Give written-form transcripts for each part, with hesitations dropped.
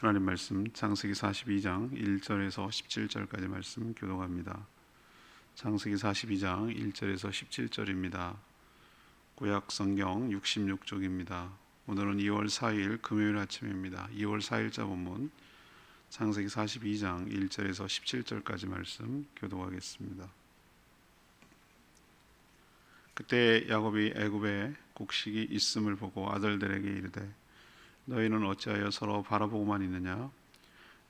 하나님 말씀 창세기 42장 1절에서 17절까지 말씀 교독합니다. 창세기 42장 1절에서 17절입니다. 구약 성경 66쪽입니다. 오늘은 2월 4일 금요일 아침입니다. 2월 4일자 본문 창세기 42장 1절에서 17절까지 말씀 교독하겠습니다. 그때 야곱이 애굽에 곡식이 있음을 보고 아들들에게 이르되 너희는 어찌하여 서로 바라보고만 있느냐?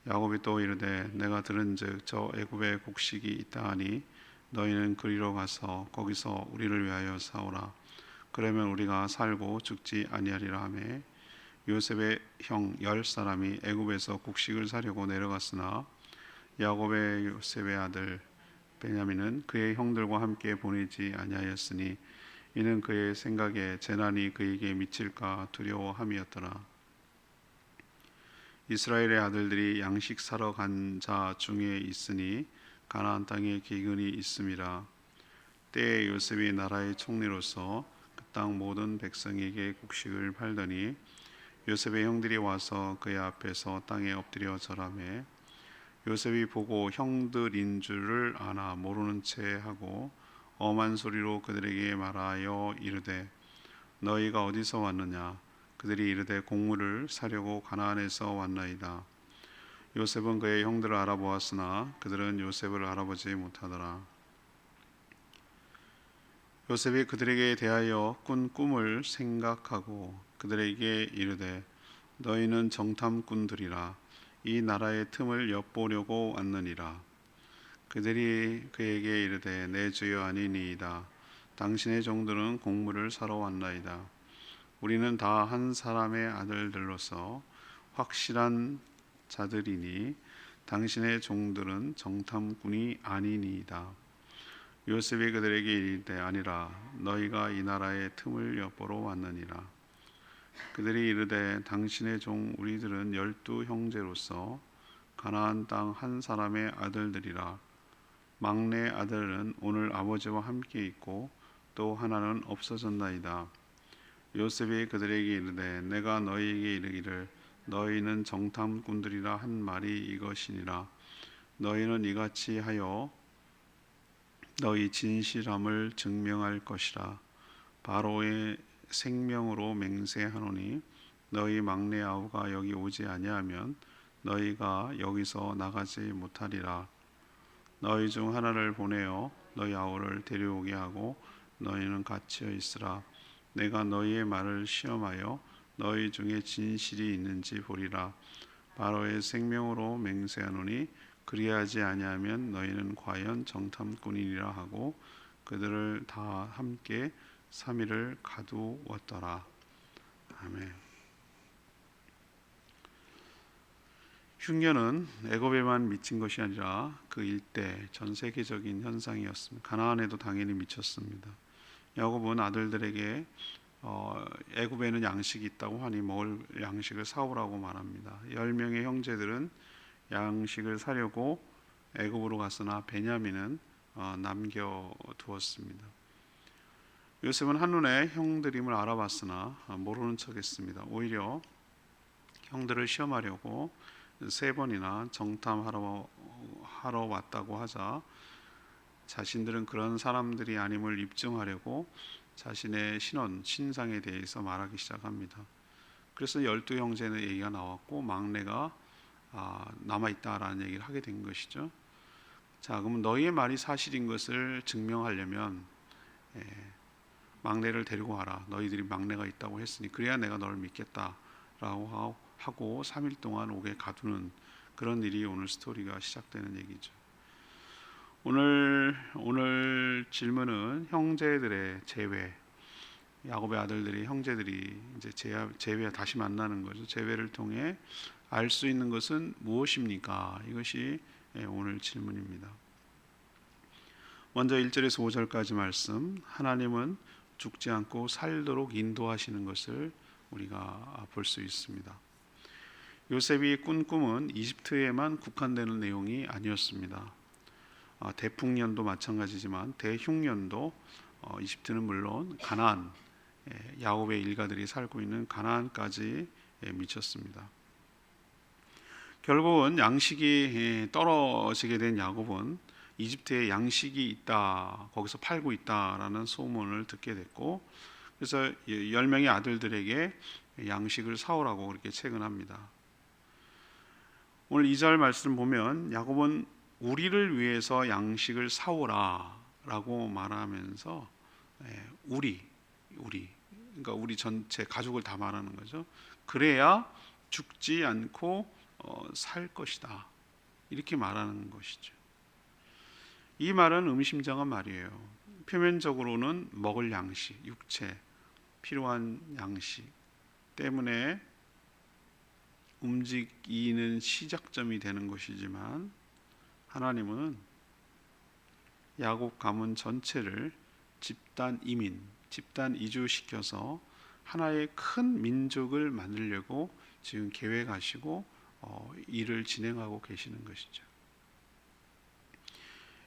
야곱이 또 이르되 내가 들은즉 저 애굽에 곡식이 있다 하니 너희는 그리로 가서 거기서 우리를 위하여 사오라. 그러면 우리가 살고 죽지 아니하리라 하매 요셉의 형 10사람이 애굽에서 곡식을 사려고 내려갔으나 야곱의 요셉의 아들 베냐민은 그의 형들과 함께 보내지 아니하였으니 이는 그의 생각에 재난이 그에게 미칠까 두려워함이었더라. 이스라엘의 아들들이 양식 사러 간 자 중에 있으니 가나안 땅에 기근이 있음이라. 때에 요셉이 나라의 총리로서 그 땅 모든 백성에게 곡식을 팔더니 요셉의 형들이 와서 그의 앞에서 땅에 엎드려 절하매 요셉이 보고 형들인 줄을 아나 모르는 채 하고 엄한 소리로 그들에게 말하여 이르되 너희가 어디서 왔느냐? 그들이 이르되 곡물을 사려고 가나안에서 왔나이다. 요셉은 그의 형들을 알아보았으나 그들은 요셉을 알아보지 못하더라. 요셉이 그들에게 대하여 꾼 꿈을 생각하고 그들에게 이르되 너희는 정탐꾼들이라. 이 나라의 틈을 엿보려고 왔느니라. 그들이 그에게 이르되 내 주여 아니니이다. 당신의 종들은 곡물을 사러 왔나이다. 우리는 다 한 사람의 아들들로서 확실한 자들이니 당신의 종들은 정탐꾼이 아니니이다. 요셉이 그들에게 이르되 아니라 너희가 이 나라의 틈을 엿보러 왔느니라. 그들이 이르되 당신의 종 우리들은 12 형제로서 가나안 땅 한 사람의 아들들이라. 막내 아들은 오늘 아버지와 함께 있고 또 하나는 없어졌나이다. 요셉이 그들에게 이르되 내가 너희에게 이르기를 너희는 정탐꾼들이라 한 말이 이것이니라. 너희는 이같이 하여 너희 진실함을 증명할 것이라. 바로의 생명으로 맹세하노니 너희 막내 아우가 여기 오지 아니하면 너희가 여기서 나가지 못하리라. 너희 중 하나를 보내어 너희 아우를 데려오게 하고 너희는 갇혀 있으라. 내가 너희의 말을 시험하여 너희 중에 진실이 있는지 보리라. 바로의 생명으로 맹세하노니 그리하지 아니하면 너희는 과연 정탐꾼이니라 하고 그들을 다 함께 3일을 가두었더라. 아멘. 흉년은 애굽에만 미친 것이 아니라 그 일대 전 세계적인 현상이었습니다. 가나안에도 당연히 미쳤습니다. 야곱은 아들들에게 애굽에는 양식이 있다고 하니 먹을 양식을 사오라고 말합니다. 10명의 형제들은 양식을 사려고 애굽으로 갔으나 베냐민은 남겨두었습니다. 요셉은 한눈에 형들임을 알아봤으나 모르는 척했습니다. 오히려 형들을 시험하려고 3번이나 정탐하러 왔다고 하자 자신들은 그런 사람들이 아님을 입증하려고 자신의 신상에 대해서 말하기 시작합니다. 그래서 12 형제의 얘기가 나왔고 막내가 남아있다라는 얘기를 하게 된 것이죠. 자, 그러면 너희의 말이 사실인 것을 증명하려면 막내를 데리고 와라. 너희들이 막내가 있다고 했으니 그래야 내가 너를 믿겠다라고 하고 3일 동안 옥에 가두는 그런 일이 오늘 스토리가 시작되는 얘기죠. 오늘 질문은 형제들의 재회, 야곱의 아들들이 형제들이 이제 재회 다시 만나는 거죠. 재회를 통해 알 수 있는 것은 무엇입니까? 이것이 오늘 질문입니다. 먼저 1절에서 5절까지 말씀, 하나님은 죽지 않고 살도록 인도하시는 것을 우리가 볼 수 있습니다. 요셉이 꾼 꿈은 이집트에만 국한되는 내용이 아니었습니다. 대풍년도 마찬가지지만 대흉년도 이집트는 물론 가나안, 야곱의 일가들이 살고 있는 가나안까지 미쳤습니다. 결국은 양식이 떨어지게 된 야곱은 이집트에 양식이 있다, 거기서 팔고 있다라는 소문을 듣게 됐고, 그래서 10명의 아들들에게 양식을 사오라고 그렇게 채근합니다. 오늘 2절 말씀 보면 야곱은 우리를 위해서 양식을 사오라 라고 말하면서 우리 그러니까 우리 전체 가족을 다 말하는 거죠. 그래야 죽지 않고 살 것이다, 이렇게 말하는 것이죠. 이 말은 의미심장한 말이에요. 표면적으로는 먹을 양식, 육체, 필요한 양식 때문에 움직이는 시작점이 되는 것이지만, 하나님은 야곱 가문 전체를 집단 이민, 집단 이주시켜서 하나의 큰 민족을 만들려고 지금 계획하시고 일을 진행하고 계시는 것이죠.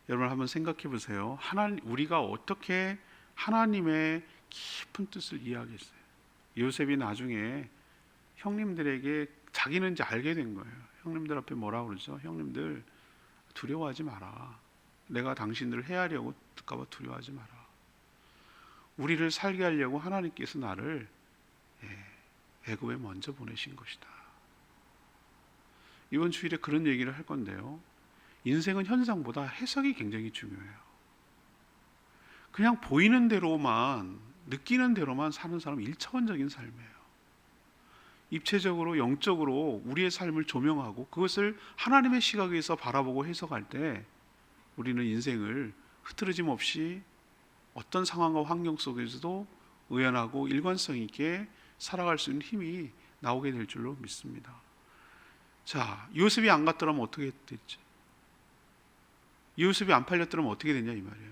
여러분 한번 생각해 보세요. 우리가 어떻게 하나님의 깊은 뜻을 이해하겠어요? 요셉이 나중에 형님들에게 자기는 이제 알게 된 거예요. 형님들 앞에 뭐라고 그러죠? 형님들 두려워하지 마라. 내가 당신들을 해하려고 할까 봐 두려워하지 마라. 우리를 살게 하려고 하나님께서 나를 애굽에 먼저 보내신 것이다. 이번 주일에 그런 얘기를 할 건데요. 인생은 현상보다 해석이 굉장히 중요해요. 그냥 보이는 대로만, 느끼는 대로만 사는 사람은 1차원적인 삶이에요. 입체적으로, 영적으로 우리의 삶을 조명하고 그것을 하나님의 시각에서 바라보고 해석할 때 우리는 인생을 흐트러짐 없이 어떤 상황과 환경 속에서도 의연하고 일관성 있게 살아갈 수 있는 힘이 나오게 될 줄로 믿습니다. 자, 요셉이 안 갔더라면 어떻게 됐죠? 요셉이 안 팔렸더라면 어떻게 됐냐 이 말이에요.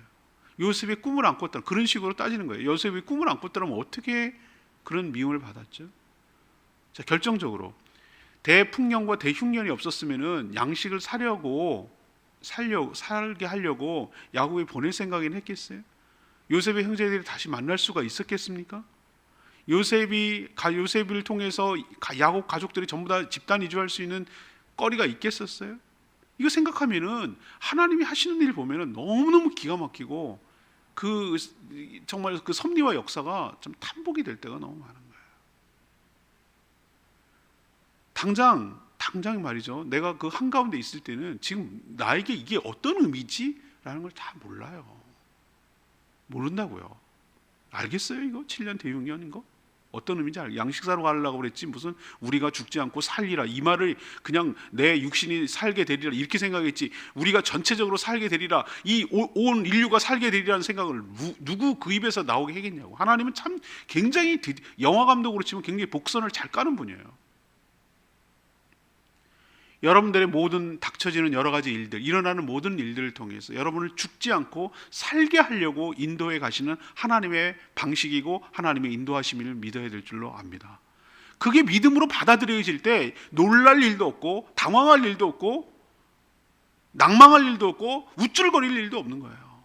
요셉이 꿈을 안 꿨더라면, 그런 식으로 따지는 거예요. 요셉이 꿈을 안 꿨더라면 어떻게 그런 미움을 받았죠? 자, 결정적으로 대풍년과 대흉년이 없었으면은 양식을 살게 하려고 야곱이 보낼 생각이긴 했겠어요? 요셉의 형제들이 다시 만날 수가 있었겠습니까? 요셉을 통해서 야곱 가족들이 전부 다 집단 이주할 수 있는 거리가 있겠었어요? 이거 생각하면은 하나님이 하시는 일 보면은 너무너무 기가 막히고 정말 그 섭리와 역사가 좀 탐복이 될 때가 너무 많은 거예요. 당장 말이죠. 내가 그 한가운데 있을 때는 지금 나에게 이게 어떤 의미지? 라는 걸 다 몰라요. 모른다고요. 알겠어요 이거? 7년 대흉년인 거? 어떤 의미인지 양식 사러 가려고 그랬지 무슨 우리가 죽지 않고 살리라, 이 말을 그냥 내 육신이 살게 되리라 이렇게 생각했지, 우리가 전체적으로 살게 되리라, 이 온 인류가 살게 되리라는 생각을 누구 그 입에서 나오게 하겠냐고. 하나님은 참 굉장히 영화 감독으로 치면 굉장히 복선을 잘 까는 분이에요. 여러분들의 모든 닥쳐지는 여러 가지 일들, 일어나는 모든 일들을 통해서 여러분을 죽지 않고 살게 하려고 인도해 가시는 하나님의 방식이고 하나님의 인도하심을 믿어야 될 줄로 압니다. 그게 믿음으로 받아들여질 때 놀랄 일도 없고 당황할 일도 없고 낭망할 일도 없고 우쭐거릴 일도 없는 거예요.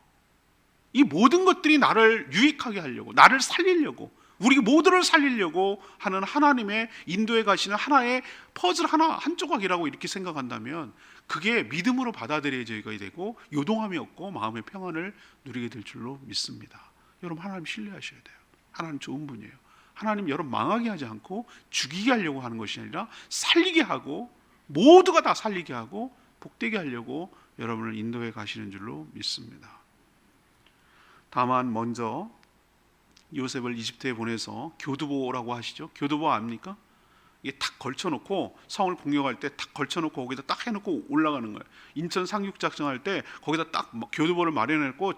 이 모든 것들이 나를 유익하게 하려고, 나를 살리려고, 우리 모두를 살리려고 하는 하나님의 인도에 가시는 하나의 퍼즐 한 조각이라고 이렇게 생각한다면 그게 믿음으로 받아들여져야 되고 요동함이 없고 마음의 평안을 누리게 될 줄로 믿습니다. 여러분 하나님 신뢰하셔야 돼요. 하나님 좋은 분이에요. 하나님 여러분 망하게 하지 않고 죽이게 하려고 하는 것이 아니라 살리게 하고 모두가 다 살리게 하고 복되게 하려고 여러분을 인도해 가시는 줄로 믿습니다. 다만 먼저 요셉을 이집트에 보내서 교두보라고 하시죠. 교두보 압니까? 이게 탁 걸쳐놓고 성을 공격할 때 탁 걸쳐놓고 거기다 딱 해놓고 올라가는 거예요. 인천 상륙작전할 때 거기다 딱 교두보를 마련해놓고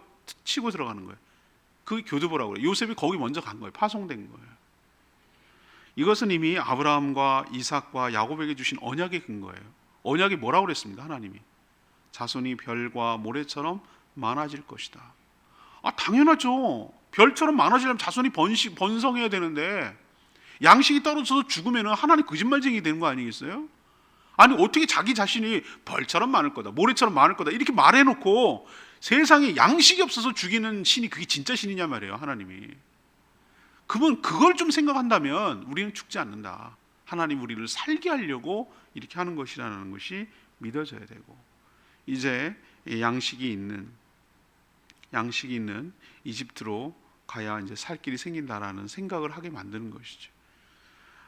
치고 들어가는 거예요. 그게 교두보라고 그래요. 요셉이 거기 먼저 간 거예요. 파송된 거예요. 이것은 이미 아브라함과 이삭과 야곱에게 주신 언약의 근거예요. 언약이 뭐라고 그랬습니까? 하나님이 자손이 별과 모래처럼 많아질 것이다. 당연하죠. 별처럼 많아지려면 자손이 번성해야 되는데 양식이 떨어져서 죽으면 하나님 거짓말쟁이 되는 거 아니겠어요? 아니 어떻게 자기 자신이 벌처럼 많을 거다, 모래처럼 많을 거다 이렇게 말해놓고 세상에 양식이 없어서 죽이는 신이 그게 진짜 신이냐 말이에요. 하나님이 그걸 좀 생각한다면 우리는 죽지 않는다. 하나님 우리를 살게 하려고 이렇게 하는 것이라는 것이 믿어져야 되고, 이제 양식이 있는 이집트로 가야 이제 살 길이 생긴다라는 생각을 하게 만드는 것이죠.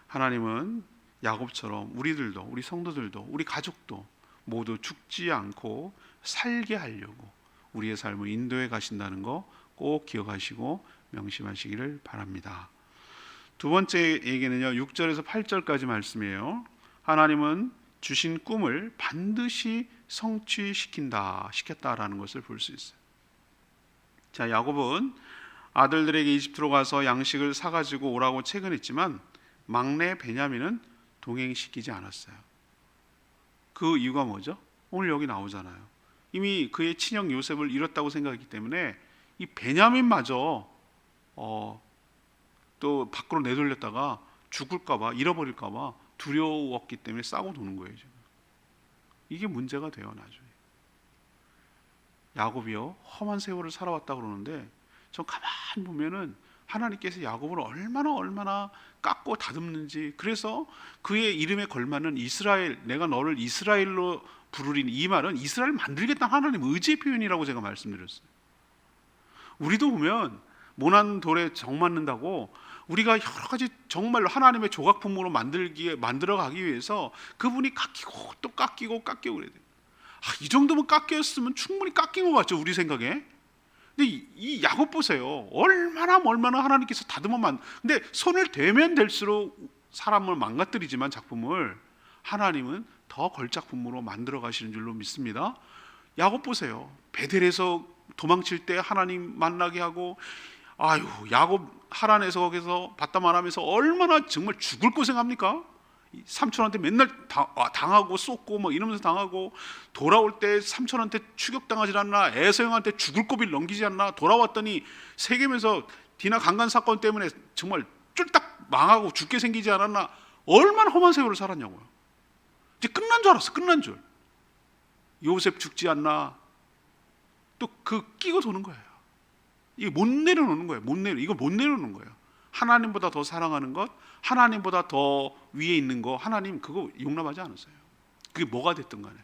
하나님은 야곱처럼 우리들도, 우리 성도들도, 우리 가족도 모두 죽지 않고 살게 하려고 우리의 삶을 인도해 가신다는 거 꼭 기억하시고 명심하시기를 바랍니다. 두 번째 얘기는요, 6절에서 8절까지 말씀이에요. 하나님은 주신 꿈을 반드시 시켰다라는 것을 볼 수 있어요. 자, 야곱은 아들들에게 이집트로 가서 양식을 사가지고 오라고 채근했지만 막내 베냐민은 동행시키지 않았어요. 그 이유가 뭐죠? 오늘 여기 나오잖아요. 이미 그의 친형 요셉을 잃었다고 생각했기 때문에 이 베냐민마저 또 밖으로 내돌렸다가 죽을까봐, 잃어버릴까봐 두려웠기 때문에 싸고 도는 거예요. 지금. 이게 문제가 돼요. 나중에 야곱이요, 험한 세월을 살아왔다 그러는데 전 가만히 보면은 하나님께서 야곱을 얼마나 깎고 다듬는지, 그래서 그의 이름에 걸맞는 이스라엘, 내가 너를 이스라엘로 부르리니, 이 말은 이스라엘 만들겠다는 하나님 의지의 표현이라고 제가 말씀드렸어요. 우리도 보면 모난 돌에 정 맞는다고 우리가 여러 가지 정말로 하나님의 조각품으로 만들어가기 위해서 그분이 깎이고 또 깎이고 그래야 돼요. 이 정도면 깎였으면 충분히 깎인 것 같죠, 우리 생각에. 근데 이 야곱 보세요. 얼마나 하나님께서 다듬어만. 근데 손을 대면 될수록 사람을 망가뜨리지만 작품을 하나님은 더 걸작품으로 만들어 가시는 줄로 믿습니다. 야곱 보세요. 베델에서 도망칠 때 하나님 만나게 하고, 야곱 하란에서 거기서 바다만하면서 얼마나 정말 죽을 고생합니까? 삼촌한테 맨날 당하고 쏟고 뭐 이러면서 당하고, 돌아올 때 삼촌한테 추격당하지 않나, 에서형한테 죽을 고비를 넘기지 않나, 돌아왔더니 세겜에서 디나 강간 사건 때문에 정말 쫄딱 망하고 죽게 생기지 않았나. 얼마나 험한 세월을 살았냐고요. 이제 끝난 줄 알았어. 끝난 줄. 요셉 죽지 않나. 또 그 끼고 도는 거예요. 이게 못 내려놓는 거예요. 이거 못 내려놓는 거예요. 하나님보다 더 사랑하는 것, 하나님보다 더 위에 있는 거, 하나님 그거 용납하지 않았어요. 그게 뭐가 됐든 간에.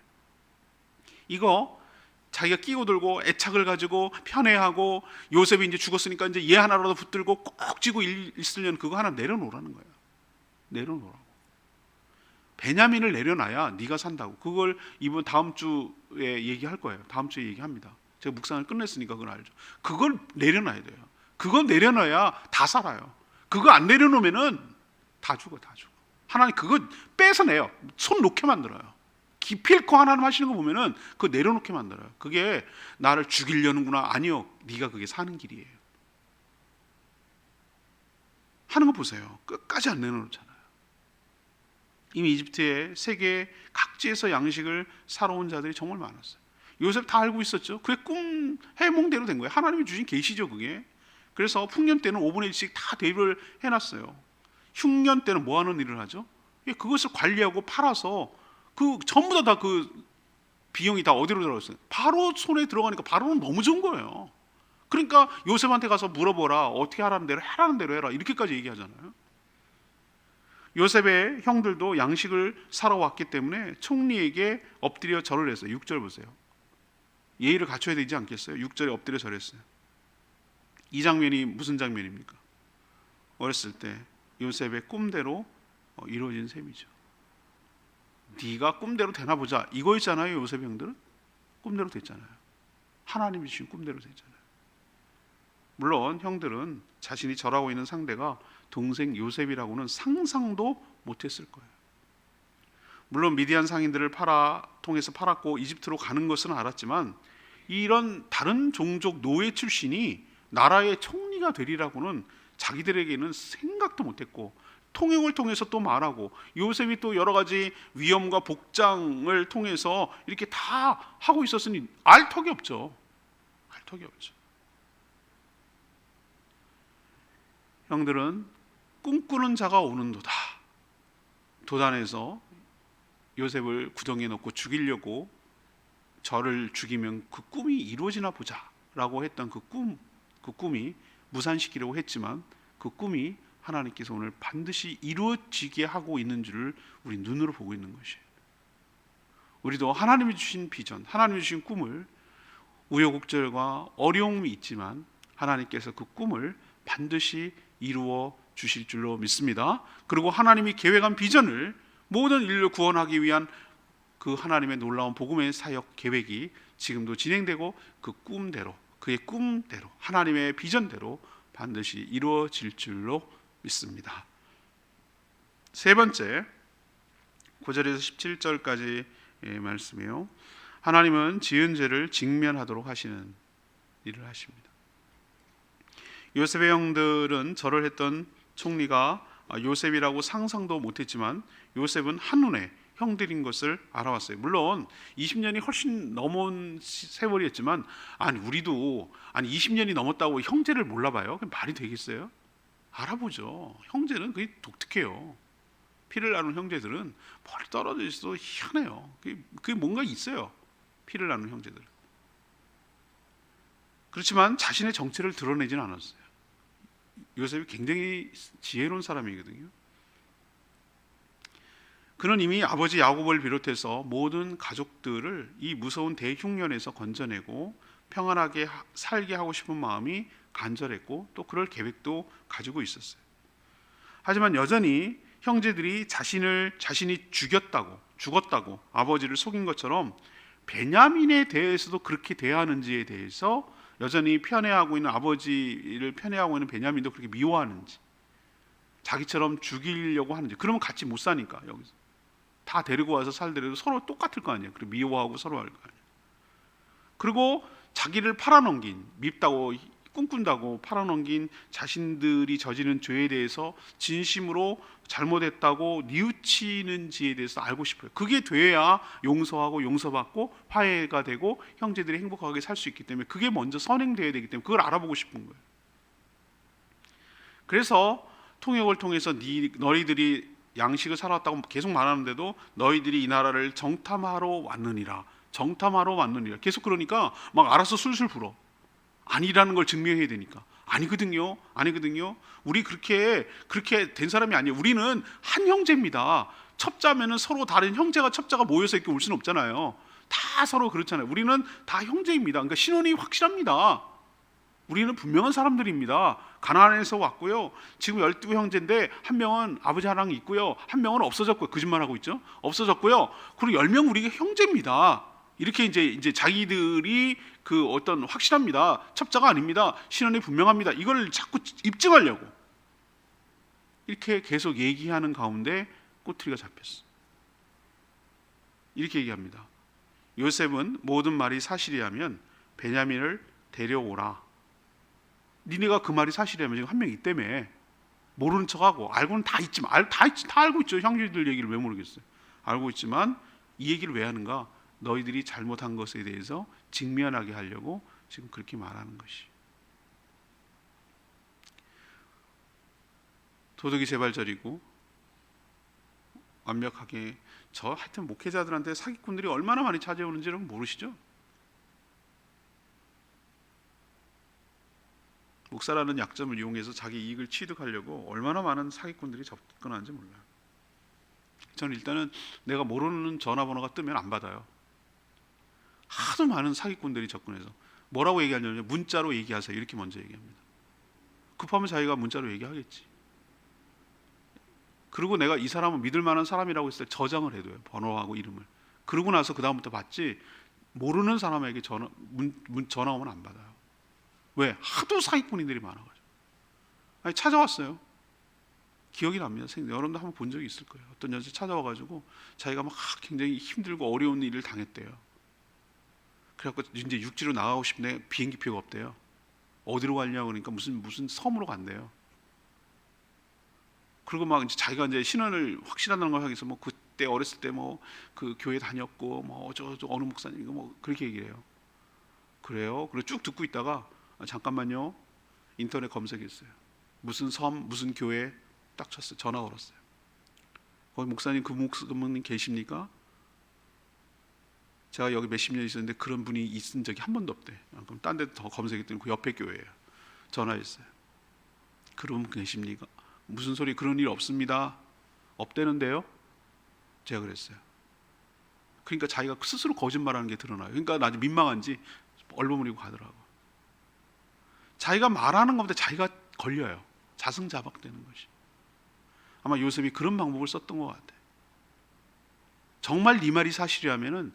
이거 자기가 끼고 들고 애착을 가지고 편애하고, 요셉이 이제 죽었으니까 이제 얘 하나라도 붙들고 꼭 쥐고 있으려는 그거 하나 내려놓으라는 거예요. 내려놓으라고. 베냐민을 내려놔야 네가 산다고. 그걸 이번 다음 주에 얘기할 거예요. 다음 주에 얘기합니다. 제가 묵상을 끝냈으니까 그건 알죠. 그걸 내려놔야 돼요. 그거 내려놔야 다 살아요. 그거 안 내려놓으면은 다 죽어. 하나님 그거 뺏어내요. 손 놓게 만들어요. 기필코 하나님 하시는 거 보면은 그거 내려놓게 만들어요. 그게 나를 죽이려는구나. 아니요, 네가 그게 사는 길이에요. 하는 거 보세요. 끝까지 안 내려놓잖아요. 이미 이집트의 세계 각지에서 양식을 사러 온 자들이 정말 많았어요. 요셉 다 알고 있었죠. 그게 꿈 해몽대로 된 거예요. 하나님이 주신 계시죠, 그게. 그래서 풍년 때는 5분의 1씩 다 대입을 해놨어요. 흉년 때는 뭐 하는 일을 하죠? 그것을 관리하고 팔아서 그 전부 다 그 비용이 다 어디로 들어갔어요? 바로 손에 들어가니까 바로는 너무 좋은 거예요. 그러니까 요셉한테 가서 물어보라. 어떻게 하라는 대로 해라. 이렇게까지 얘기하잖아요. 요셉의 형들도 양식을 사러 왔기 때문에 총리에게 엎드려 절을 했어요. 6절 보세요. 예의를 갖춰야 되지 않겠어요? 6절에 엎드려 절했어요. 이 장면이 무슨 장면입니까? 어렸을 때 요셉의 꿈대로 이루어진 셈이죠. 네가 꿈대로 되나 보자, 이거였잖아요. 요셉 형들은 꿈대로 됐잖아요. 하나님이 주신 꿈대로 됐잖아요. 물론 형들은 자신이 절하고 있는 상대가 동생 요셉이라고는 상상도 못했을 거예요. 물론 미디안 상인들을 통해서 팔았고 이집트로 가는 것은 알았지만, 이런 다른 종족 노예 출신이 나라의 총리가 되리라고는 자기들에게는 생각도 못했고, 통역을 통해서 또 말하고, 요셉이 또 여러 가지 위험과 복장을 통해서 이렇게 다 하고 있었으니 알 턱이 없죠. 형들은 꿈꾸는 자가 오는도다. 도단에서 요셉을 구덩이에 넣고 죽이려고 저를 죽이면 그 꿈이 이루어지나 보자 라고 했던 그 꿈이 무산시키려고 했지만 그 꿈이 하나님께서 오늘 반드시 이루어지게 하고 있는 줄을 우리 눈으로 보고 있는 것이에요. 우리도 하나님이 주신 비전, 하나님이 주신 꿈을 우여곡절과 어려움이 있지만 하나님께서 그 꿈을 반드시 이루어 주실 줄로 믿습니다. 그리고 하나님이 계획한 비전을 모든 인류를 구원하기 위한 그 하나님의 놀라운 복음의 사역 계획이 지금도 진행되고 그 꿈대로, 그의 꿈대로, 하나님의 비전대로 반드시 이루어질 줄로 믿습니다. 세 번째, 9절에서 17절까지 말씀이에요. 하나님은 지은 죄를 직면하도록 하시는 일을 하십니다. 요셉의 형들은 절을 했던 총리가 요셉이라고 상상도 못했지만 요셉은 한눈에 형들인 것을 알아왔어요. 물론 20년이 훨씬 넘은 세월이었지만 우리도 20년이 넘었다고 형제를 몰라봐요? 그게 말이 되겠어요? 알아보죠. 형제는 그게 독특해요. 피를 나눈 형제들은 멀리 떨어져 있어도 희한해요. 그게 뭔가 있어요. 피를 나눈 형제들은. 그렇지만 자신의 정체를 드러내지는 않았어요. 요셉이 굉장히 지혜로운 사람이거든요. 그는 이미 아버지 야곱을 비롯해서 모든 가족들을 이 무서운 대흉년에서 건져내고 평안하게 살게 하고 싶은 마음이 간절했고 또 그럴 계획도 가지고 있었어요. 하지만 여전히 형제들이 자신이 죽었다고 아버지를 속인 것처럼 베냐민에 대해서도 그렇게 대하는지에 대해서 여전히 편애하고 있는 아버지를 편애하고 있는 베냐민도 그렇게 미워하는지, 자기처럼 죽이려고 하는지. 그러면 같이 못 사니까 여기서 다 데리고 와서 살더라도 서로 똑같을 거 아니에요. 그리고 미워하고 서로 할 거 아니에요. 그리고 자기를 팔아넘긴, 밉다고 꿈꾼다고 팔아넘긴 자신들이 저지른 죄에 대해서 진심으로 잘못했다고 뉘우치는지에 대해서 알고 싶어요. 그게 돼야 용서하고 용서받고 화해가 되고 형제들이 행복하게 살 수 있기 때문에, 그게 먼저 선행되어야 되기 때문에 그걸 알아보고 싶은 거예요. 그래서 통역을 통해서 너희들이 양식을 살아왔다고 계속 말하는데도 너희들이 이 나라를 정탐하러 왔느니라 계속. 그러니까 막 알아서 술술 불어. 아니라는 걸 증명해야 되니까. 아니거든요. 우리 그렇게 된 사람이 아니에요. 우리는 한 형제입니다. 첩자면은 서로 다른 형제가 첩자가 모여서 이렇게 올 수는 없잖아요. 다 서로 그렇잖아요. 우리는 다 형제입니다. 그러니까 신원이 확실합니다. 우리는 분명한 사람들입니다. 가나안에서 왔고요. 지금 12형제인데 한 명은 아버지 하나님 있고요. 한 명은 없어졌고요. 거짓말하고 있죠. 없어졌고요. 그리고 10명 우리가 형제입니다. 이렇게 이제 자기들이 그 어떤 확실합니다. 첩자가 아닙니다. 신원이 분명합니다. 이걸 자꾸 입증하려고 이렇게 계속 얘기하는 가운데 꼬투리가 잡혔어. 이렇게 얘기합니다. 요셉은 모든 말이 사실이라면 베냐민을 데려오라. 니네가 그 말이 사실이라면 지금 한 명 있다며. 모르는 척하고 알고는 다 있지만 다 알고 있죠. 형제들 얘기를 왜 모르겠어요. 알고 있지만 이 얘기를 왜 하는가? 너희들이 잘못한 것에 대해서 직면하게 하려고 지금 그렇게 말하는 것이. 도덕이 재발절이고 완벽하게 하여튼 목회자들한테 사기꾼들이 얼마나 많이 찾아오는지는 모르시죠? 목사라는 약점을 이용해서 자기 이익을 취득하려고 얼마나 많은 사기꾼들이 접근하는지 몰라요. 저는 일단은 내가 모르는 전화번호가 뜨면 안 받아요. 하도 많은 사기꾼들이 접근해서 뭐라고 얘기하냐면 문자로 얘기하세요 이렇게 먼저 얘기합니다. 급하면 자기가 문자로 얘기하겠지. 그리고 내가 이 사람은 믿을 만한 사람이라고 했을 때 저장을 해둬요. 번호하고 이름을. 그러고 나서 그 다음부터 받지, 모르는 사람에게 전화 오면 안 받아요. 왜? 하도 사기꾼들이 많아가지고. 찾아왔어요. 기억이 납니다. 여러분도 한번 본 적이 있을 거예요. 어떤 여자 찾아와가지고 자기가 막 굉장히 힘들고 어려운 일을 당했대요. 그래갖고 이제 육지로 나가고 싶네. 비행기표가 없대요. 어디로 가냐고 그러니까 무슨 섬으로 간대요. 그리고 막 이제 자기가 이제 신원을 확실하다는 걸 하기 위해서 그때 어렸을 때 그 교회 다녔고 저 어느 목사님 그렇게 얘기를 해요. 그래요? 그리고 쭉 듣고 있다가 잠깐만요. 인터넷 검색했어요. 무슨 섬, 무슨 교회 딱 쳤어요. 전화 걸었어요. 거기 목사님 그 목사님 계십니까? 제가 여기 몇십 년 있었는데 그런 분이 있은 적이 한 번도 없대. 그럼 딴 데 더 검색했더니 그 옆에 교회예요. 전화했어요. 그런 분 계십니까? 무슨 소리, 그런 일 없습니다. 없대는데요. 제가 그랬어요. 그러니까 자기가 스스로 거짓말하는 게 드러나요. 그러니까 나중에 민망한지 얼버무리고 가더라고. 자기가 말하는 것보다 자기가 걸려요. 자승자박되는 것이. 아마 요셉이 그런 방법을 썼던 것 같아요. 정말 네 말이 사실이라면은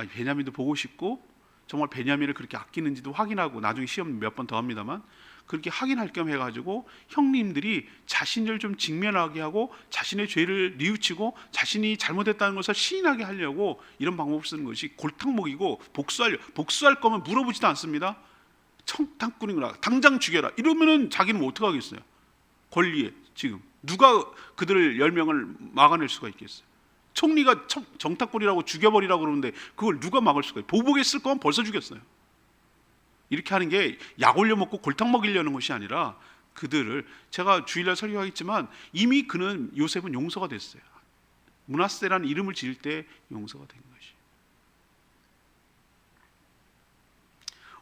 베냐민도 보고 싶고, 정말 베냐민을 그렇게 아끼는지도 확인하고, 나중에 시험 몇 번 더 합니다만 그렇게 확인할 겸 해가지고 형님들이 자신을 좀 직면하게 하고 자신의 죄를 뉘우치고 자신이 잘못했다는 것을 시인하게 하려고 이런 방법을 쓰는 것이 골탕 먹이고, 복수할 거면 물어보지도 않습니다. 청탕꾼이구나, 당장 죽여라 이러면은 자기는 뭐 어떡하겠어요. 권리에 지금 누가 그들을 10명을 막아낼 수가 있겠어요. 총리가 정탁꾼이라고 죽여버리라고 그러는데 그걸 누가 막을 수가 있어요. 보복에 쓸 거면 벌써 죽였어요. 이렇게 하는 게 약 올려 먹고 골탕 먹이려는 것이 아니라, 그들을, 제가 주일날 설교하겠지만 이미 요셉은 용서가 됐어요. 므낫세라는 이름을 지을 때 용서가 된 것이.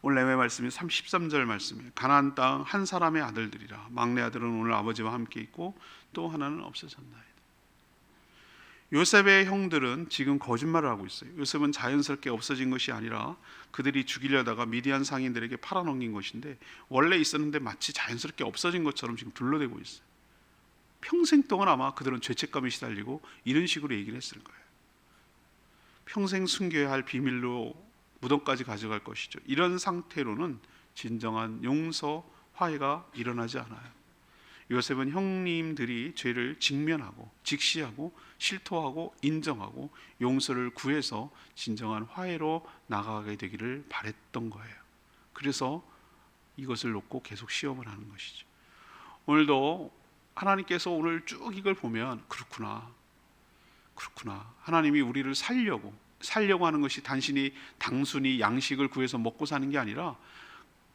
오늘 레위기 말씀이 13절 말씀이에요. 가나안 땅 한 사람의 아들들이라. 막내 아들은 오늘 아버지와 함께 있고 또 하나는 없어졌나이다. 요셉의 형들은 지금 거짓말을 하고 있어요. 요셉은 자연스럽게 없어진 것이 아니라 그들이 죽이려다가 미디안 상인들에게 팔아넘긴 것인데, 원래 있었는데 마치 자연스럽게 없어진 것처럼 지금 둘러대고 있어요. 평생 동안 아마 그들은 죄책감에 시달리고 이런 식으로 얘기를 했을 거예요. 평생 숨겨야 할 비밀로 무덤까지 가져갈 것이죠. 이런 상태로는 진정한 용서, 화해가 일어나지 않아요. 요셉은 형님들이 죄를 직면하고 직시하고 실토하고 인정하고 용서를 구해서 진정한 화해로 나가게 되기를 바랬던 거예요. 그래서 이것을 놓고 계속 시험을 하는 것이죠. 오늘도 하나님께서 오늘 쭉 이걸 보면 그렇구나. 하나님이 우리를 살려고 하는 것이 단순히 양식을 구해서 먹고 사는 게 아니라,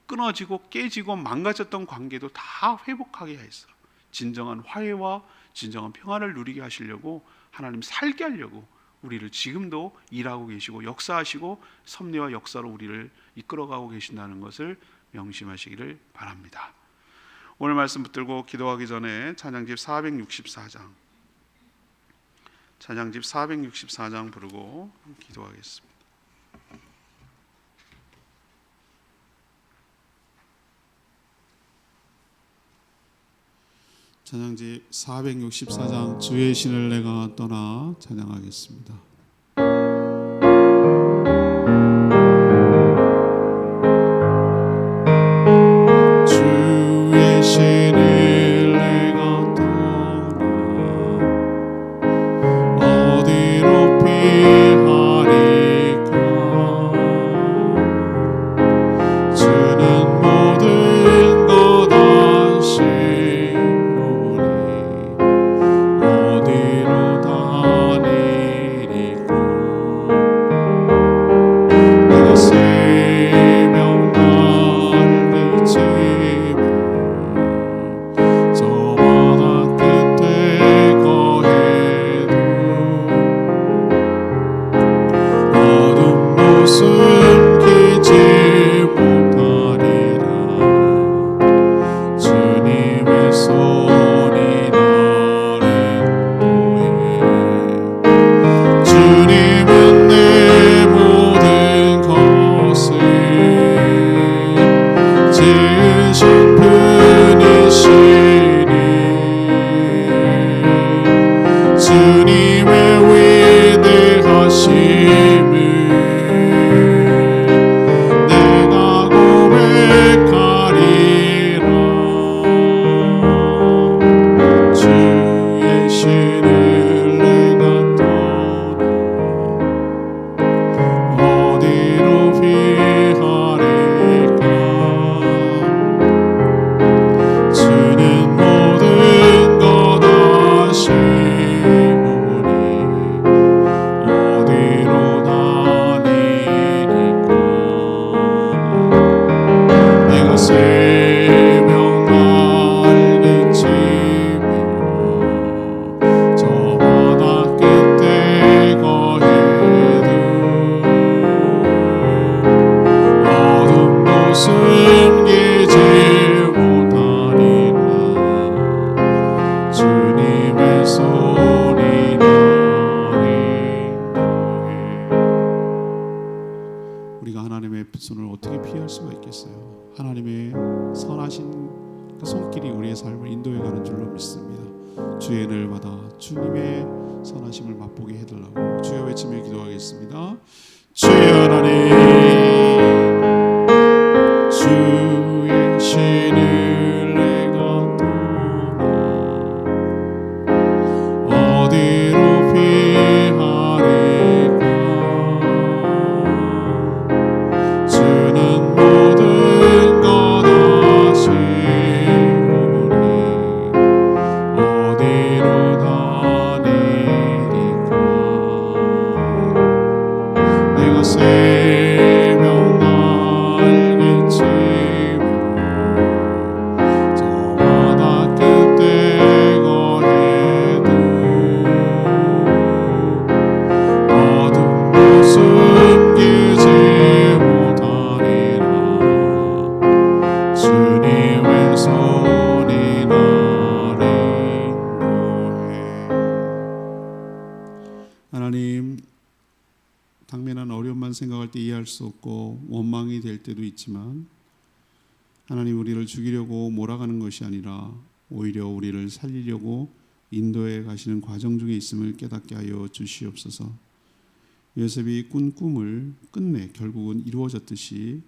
끊어지고 깨지고 망가졌던 관계도 다 회복하게 했어. 진정한 화해와 진정한 평안을 누리게 하시려고, 하나님 살게 하려고 우리를 지금도 일하고 계시고 역사하시고 섭리와 역사로 우리를 이끌어가고 계신다는 것을 명심하시기를 바랍니다. 오늘 말씀 붙들고 기도하기 전에 찬양집 464장 부르고 기도하겠습니다. 찬양집 464장 주의 신을 내가 떠나 찬양하겠습니다. 주의 신을 내가 떠나 어디로 피하리까. 주는 모든 것 아시고 어디로 다니리까. 손을 어떻게 피할 수가 있겠어요? 하나님의 선하신 그 손길이 우리의 삶을 인도해가는 줄로 믿습니다. 주의 은혜를 받아 주님의 선하심을 맛보게 해달라고 주여 외치며 기도하겠습니다. 주의 하나님, 주의 신을 내가 떠나 어디로 피하리까? 주는 모든 것 아시오니 어디로 다니리까? 내가 새벽 날개치며 저 바다 끝에 거해도 어둠도 숨기지 못하리라. 주님의 손이 나를 인도해. 하나님, 당면한 어려움만 생각할 때 이해할 수 없고 원망이 될 때도 있지만 하나님, 우리를 죽이려고 몰아가는 것이 아니라 오히려 우리를 살리려고 인도해 가시는 과정 중에 있음을 깨닫게 하여 주시옵소서. 요셉이 꾼 꿈을 끝내 결국은 이루어졌듯이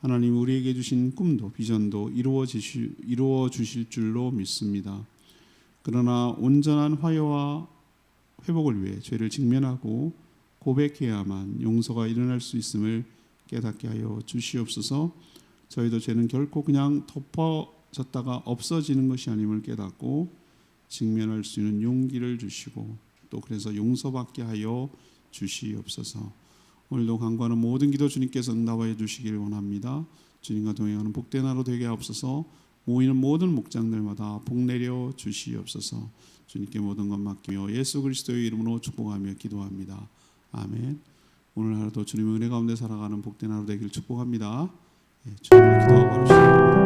하나님, 우리에게 주신 꿈도 비전도 이루어 주실 줄로 믿습니다. 그러나 온전한 화해와 회복을 위해 죄를 직면하고 고백해야만 용서가 일어날 수 있음을 깨닫게 하여 주시옵소서. 저희도 죄는 결코 그냥 덮어졌다가 없어지는 것이 아님을 깨닫고 직면할 수 있는 용기를 주시고 또 그래서 용서받게 하여 주시옵소서. 오늘도 간구하는 모든 기도 주님께서 응답하여 주시길 원합니다. 주님과 동행하는 복된 하루 되게 하옵소서. 모이는 모든 목장들마다 복 내려 주시옵소서. 주님께 모든 것 맡기며 예수 그리스도의 이름으로 축복하며 기도합니다. 아멘. 오늘 하루도 주님의 은혜 가운데 살아가는 복된 하루 되기를 축복합니다. 주님을 기도하고 바로 시작합니다.